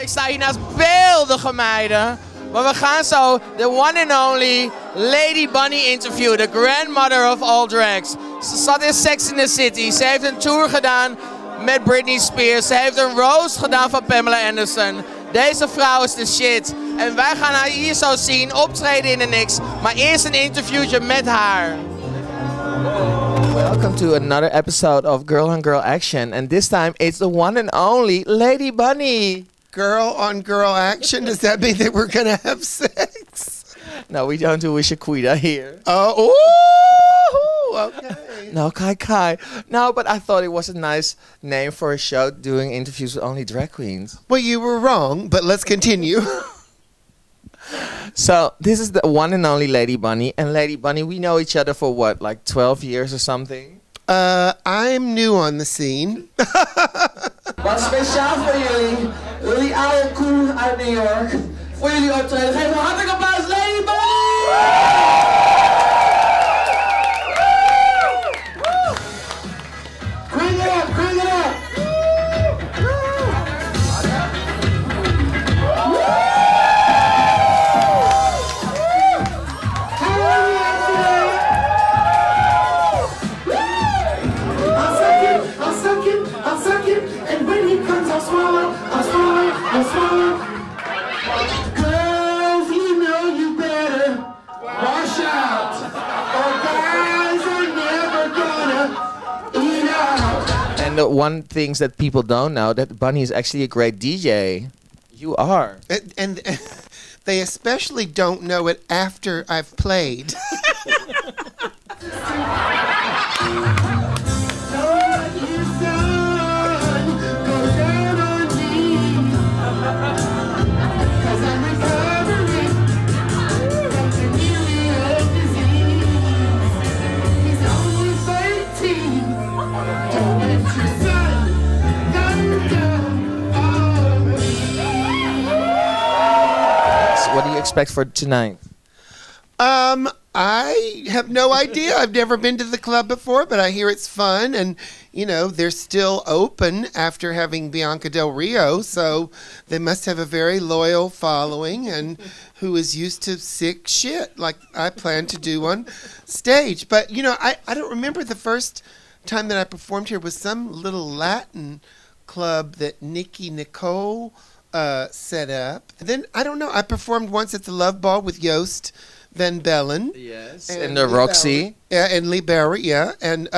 Ik sta hier naast beeldige meiden. Maar we gaan zo de one and only Lady Bunny interviewen. The grandmother of all drags. Ze zat in Sex in the City. Ze heeft een tour gedaan met Britney Spears. Ze heeft een roast gedaan van Pamela Anderson. Deze vrouw is de shit. En wij gaan haar hier zo zien optreden in de NYX. Maar eerst een interviewtje met haar. Welcome to another episode of Girl on Girl Action. And this time it's the one and only Lady Bunny. Girl on girl action? Does that mean that we're gonna have sex? No, we don't do a Shaquita here. Oh, ooh, okay. No, Kai. No, but I thought it was a nice name for a show doing interviews with only drag queens. Well, you were wrong, but let's continue. So, this is the one and only Lady Bunny. And Lady Bunny, we know each other for what, like 12 years or something? I'm new on the scene. Wat speciaal voor jullie. Jullie oude koe uit New York. Voor jullie optreden. Geef een hartelijk applaus, Lady Bunny! Bring it up, bring it up! I'll suck him, and when he comes, I'll swallow. Girls, you know you better wash out, or guys are never gonna eat out. And the one things that people don't know, that Bunny is actually a great DJ. You are. And they especially don't know it after I've played. What do you expect for tonight? I have no idea. I've never been to the club before, but I hear it's fun, and you know they're still open after having Bianca Del Rio, so they must have a very loyal following and who is used to sick shit like I plan to do on stage. But you know, I don't remember the first time that I performed here was some little Latin club that Nikki Nicole set up. And then I don't know. I performed once at the Love Ball with Joost Van Bellen. Yes, and the Roxy. Yeah, and Lee Barry, yeah. And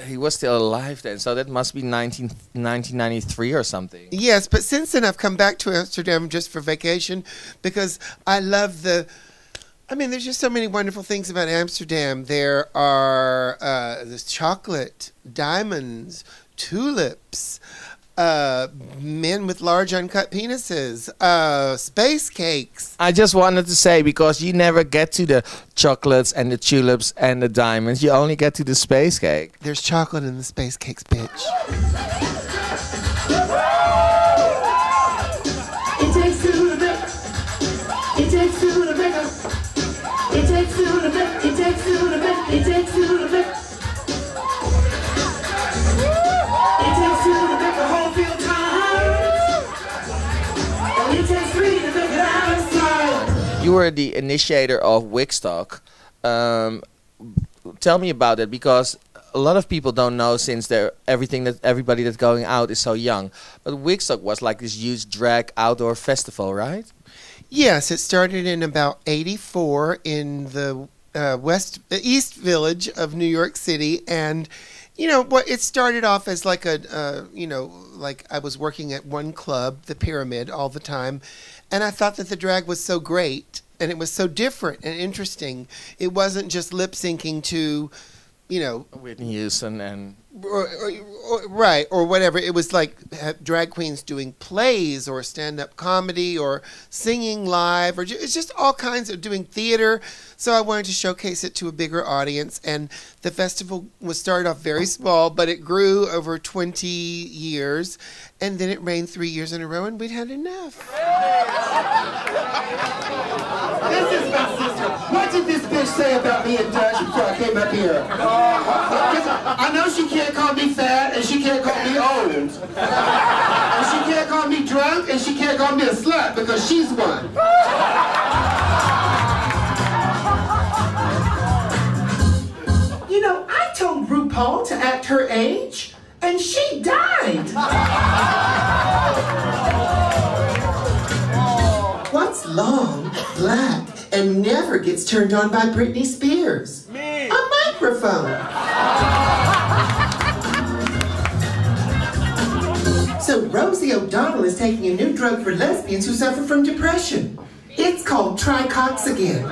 he was still alive then, so that must be 1993 or something. Yes, but since then I've come back to Amsterdam just for vacation because I love there's just so many wonderful things about Amsterdam. There are there's chocolate, diamonds, tulips, men with large uncut penises, space cakes. I just wanted to say, because you never get to the chocolates and the tulips and the diamonds, you only get to the space cake. There's chocolate in the space cakes, bitch. It takes two to make. It takes two to make. It takes two to make. It takes two to make. It takes two to make. It takes two to make a whole field time. It takes three to make it out of sight. You were the initiator of Wigstock. Tell me about it, because a lot of people don't know, since everybody that's going out is so young. But Wigstock was like this huge drag outdoor festival, right? Yes, it started in about '84 in the East Village of New York City, and you know what? It started off as like like I was working at one club, the Pyramid, all the time, and I thought that the drag was so great and it was so different and interesting. It wasn't just lip syncing to, you know, Whitney Houston and right, or whatever. It was like drag queens doing plays or stand-up comedy or singing live, or it's just all kinds of doing theater. So I wanted to showcase it to a bigger audience, and the festival was started off very small, but it grew over 20 years, and then it rained 3 years in a row, and we'd had enough. This is my sister. What did this bitch say about me in Dutch before I came up here? I know she can't call me fat, and she can't call me old. And she can't call me drunk, and she can't call me a slut, because she's one. You know, I told RuPaul to act her age, and she died. What's long, black, and never gets turned on by Britney Spears? Me. A microphone. So Rosie O'Donnell is taking a new drug for lesbians who suffer from depression. It's called Tricoxagain.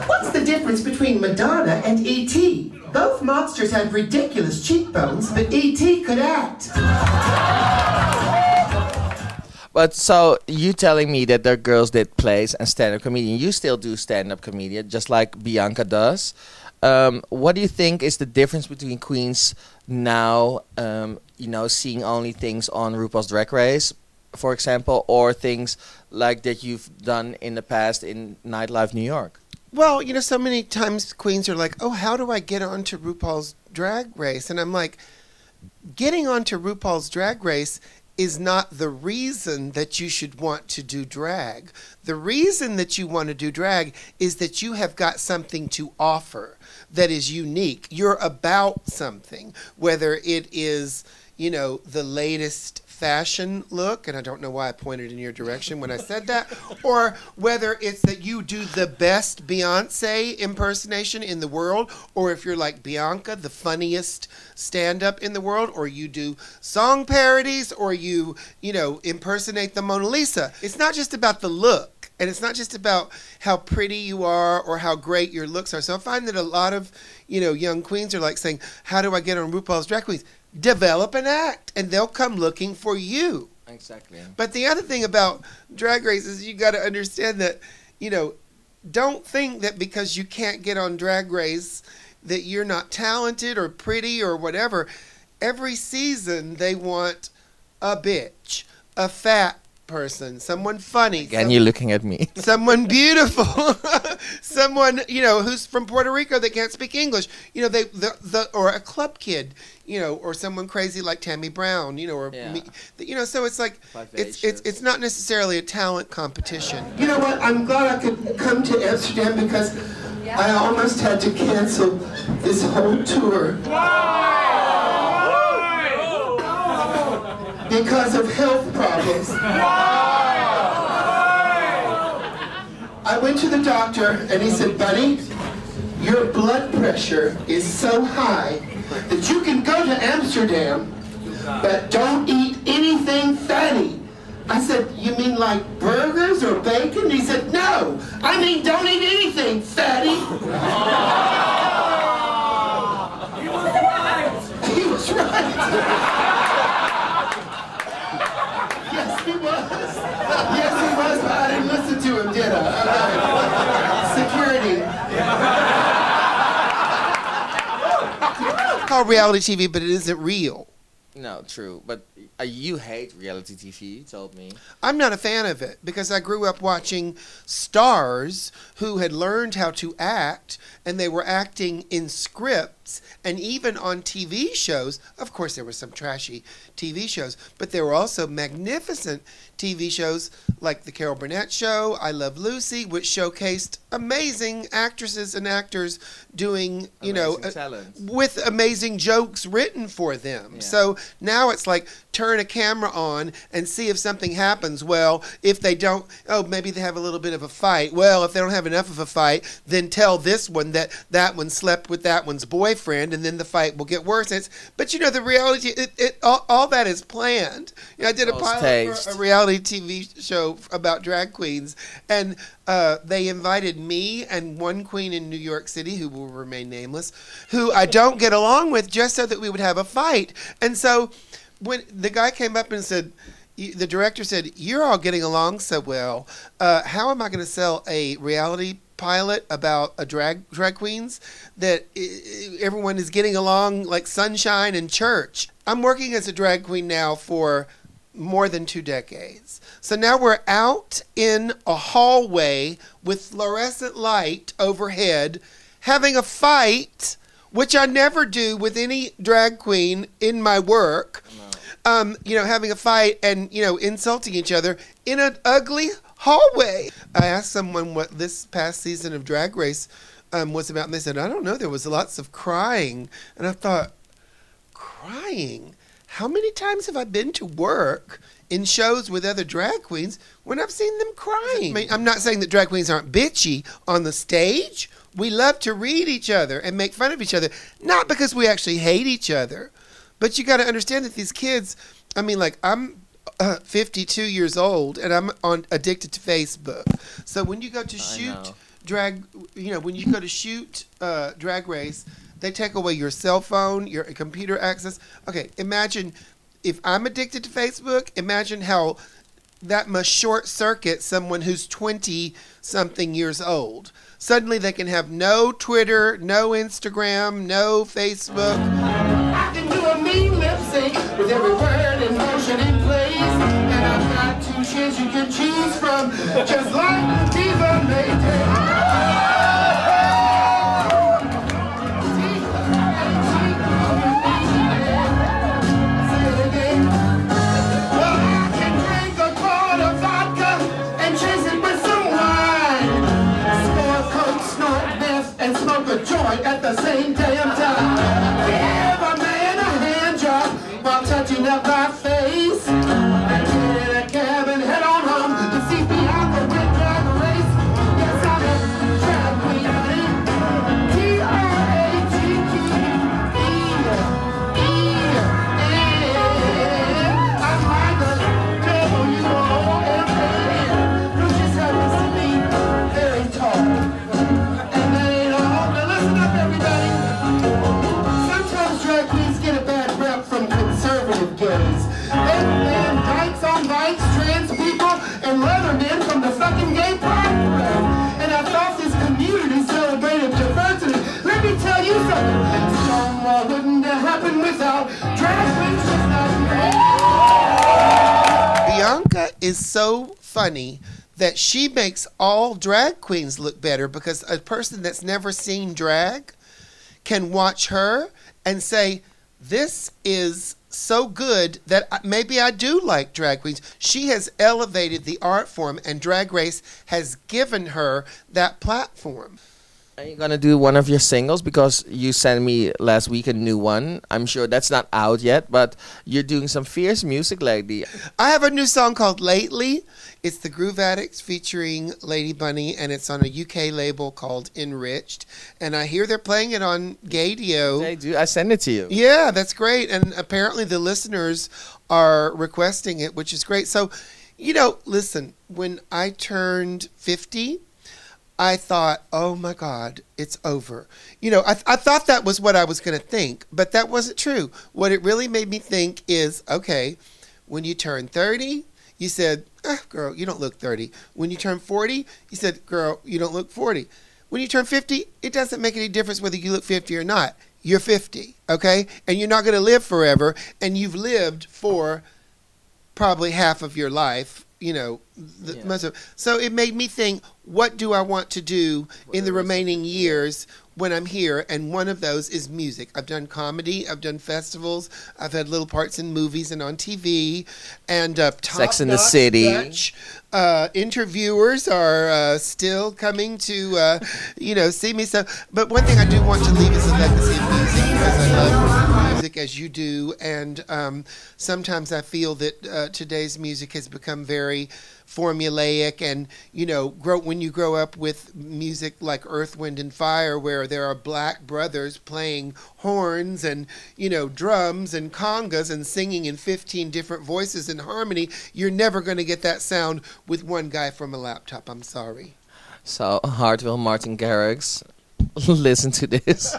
What's the difference between Madonna and E.T.? Both monsters have ridiculous cheekbones, but E.T. could act. But so you telling me that there are girls that plays and stand-up comedian. You still do stand-up comedian, just like Bianca does. What do you think is the difference between queens now, you know, seeing only things on RuPaul's Drag Race, for example, or things like that you've done in the past in Nightlife New York? Well, you know, so many times queens are like, oh, how do I get onto RuPaul's Drag Race? And I'm like, getting onto RuPaul's Drag Race is not the reason that you should want to do drag. The reason that you want to do drag is that you have got something to offer that is unique. You're about something, whether it is, you know, the latest fashion look, and I don't know why I pointed in your direction when I said that, or whether it's that you do the best Beyonce impersonation in the world, or if you're like Bianca, the funniest stand-up in the world, or you do song parodies, or you know, impersonate the Mona Lisa. It's not just about the look, and it's not just about how pretty you are or how great your looks are. So I find that a lot of, you know, young queens are like saying, how do I get on RuPaul's Drag Queens? Develop an act, and they'll come looking for you. Exactly. But the other thing about Drag Race is you got to understand that, you know, don't think that because you can't get on Drag Race that you're not talented or pretty or whatever. Every season they want a bitch, a fat person, someone funny. Again, you're looking at me. Someone beautiful, someone, you know, who's from Puerto Rico that can't speak English. You know, or a club kid, you know, or someone crazy like Tammy Brown, you know, or me, you know. So it's like it's not necessarily a talent competition. You know what? I'm glad I could come to Amsterdam because I almost had to cancel this whole tour. Because of health problems. I went to the doctor and he said, buddy, your blood pressure is so high that you can go to Amsterdam, but don't eat anything fatty. I said, you mean like burgers or bacon? He said, no, I mean don't eat anything fatty. He was right. He was right. Yes, he was. Yes, he was, but I didn't listen to him, did I? Security. It's called reality TV, but it isn't real. No, true. But you hate reality TV, you told me. I'm not a fan of it because I grew up watching stars who had learned how to act, and they were acting in scripts and even on TV shows. Of course, there were some trashy TV shows, but there were also magnificent TV shows like The Carol Burnett Show, I Love Lucy, which showcased amazing actresses and actors doing, you know, with amazing jokes written for them. Yeah. So now it's like turn a camera on and see if something happens. Well, if they don't, oh, maybe they have a little bit of a fight. Well, if they don't have enough of a fight, then tell this one that that one slept with that one's boyfriend, and then the fight will get worse. But you know, the reality, all that is planned. You know, I did a pilot for a reality TV show about drag queens, and they invited me and one queen in New York City, who will remain nameless, who I don't get along with, just so that we would have a fight. And so when the guy came up and said, the director said, "You're all getting along so well. How am I going to sell a reality pilot about a drag queens that everyone is getting along like sunshine in church. I'm working as a drag queen now for more than 2 decades. So now we're out in a hallway with fluorescent light overhead having a fight, which I never do with any drag queen in my work. You know, having a fight and, you know, insulting each other in an ugly hallway. I asked someone what this past season of Drag Race was about, and they said, I don't know, there was lots of crying. And I thought, crying? How many times have I been to work in shows with other drag queens when I've seen them crying? I mean, I'm not saying that drag queens aren't bitchy on the stage. We love to read each other and make fun of each other, not because we actually hate each other. But you got to understand that these kids, I mean, like, I'm 52 years old and I'm addicted to Facebook. So when you go to shoot drag, you know, when you go to shoot Drag Race, they take away your cell phone, your computer access. Okay, imagine if I'm addicted to Facebook, imagine how that must short circuit someone who's 20-something years old. Suddenly they can have no Twitter, no Instagram, no Facebook. I can do a mean lip sync with every word and motion in place. And I've got 2 shits you can choose from, just like Diva Maydays. At the same damn time, give a man a hand job while touching up my face, and get in a cab and head on home to see Bianca win Drag Race. Yes, I'm a drag queen, honey. D-R-A-G-Q-E-E-N. I'm like the W-O-M-A-N, who just happens to be very tall. Sometimes drag queens get a bad rep from conservative gays. They ban dykes on bikes, trans people, and leather men from the fucking gay pride parade. And I thought this community celebrated diversity. Let me tell you something. Stonewall wouldn't have happened without drag queens just not me. Bianca is so funny that she makes all drag queens look better, because a person that's never seen drag can watch her and say, this is so good that maybe I do like drag queens. She has elevated the art form, and Drag Race has given her that platform. Are you going to do one of your singles? Because you sent me last week a new one. I'm sure that's not out yet, but you're doing some fierce music lately. I have a new song called Lately. It's the Groove Addicts featuring Lady Bunny, and it's on a UK label called Enriched. And I hear they're playing it on Gadio. They do. I send it to you. Yeah, that's great. And apparently the listeners are requesting it, which is great. So, you know, listen, when I turned 50, I thought, oh my God, it's over. You know, I thought that was what I was going to think, but that wasn't true. What it really made me think is, okay, when you turn 30, you said, girl, you don't look 30. When you turn 40, you said, girl, you don't look 40. When you turn 50, it doesn't make any difference whether you look 50 or not. You're 50, okay? And you're not going to live forever, and you've lived for probably half of your life. You know, most of, so it made me think, what do I want to do in the remaining years when I'm here? And one of those is music. I've done comedy, I've done festivals, I've had little parts in movies and on TV, and Sex and the City. Interviewers are still coming to, you know, see me. So, but one thing I do want to leave is a legacy of music, because I love music as you do, and sometimes I feel that today's music has become very formulaic, and you know, when you grow up with music like Earth, Wind and Fire, where there are black brothers playing horns and, you know, drums and congas and singing in 15 different voices in harmony, you're never going to get that sound with one guy from a laptop. I'm sorry. So, Hartwell Martin Garrix, listen to this.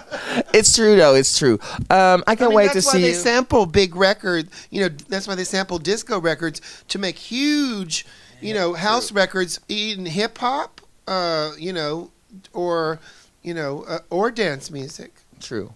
It's true, though. It's true. I can't wait to see you. That's why they sample big records. You know, that's why they sample disco records to make huge, you know, house records, even hip hop. You know, or or dance music. True.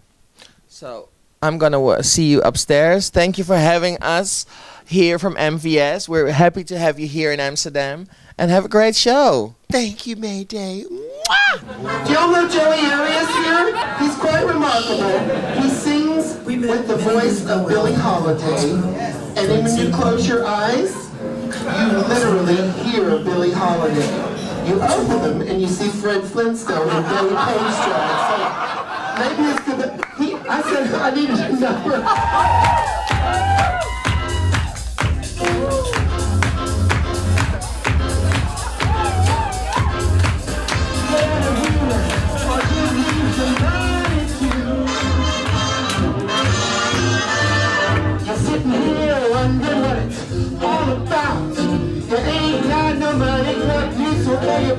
So I'm gonna see you upstairs. Thank you for having us here from MVS. We're happy to have you here in Amsterdam, and have a great show. Thank you, Mayday. Do y'all know Joey Arias here? He's quite remarkable. He sings with the voice of Billie Holiday, and then when you close your eyes, you literally hear Billie Holiday. You open them and you see Fred Flintstone and Billy Paystride. So maybe it's the... I said I needed a number. You're sitting here wondering what it's all about. You ain't got no money, what use will pay your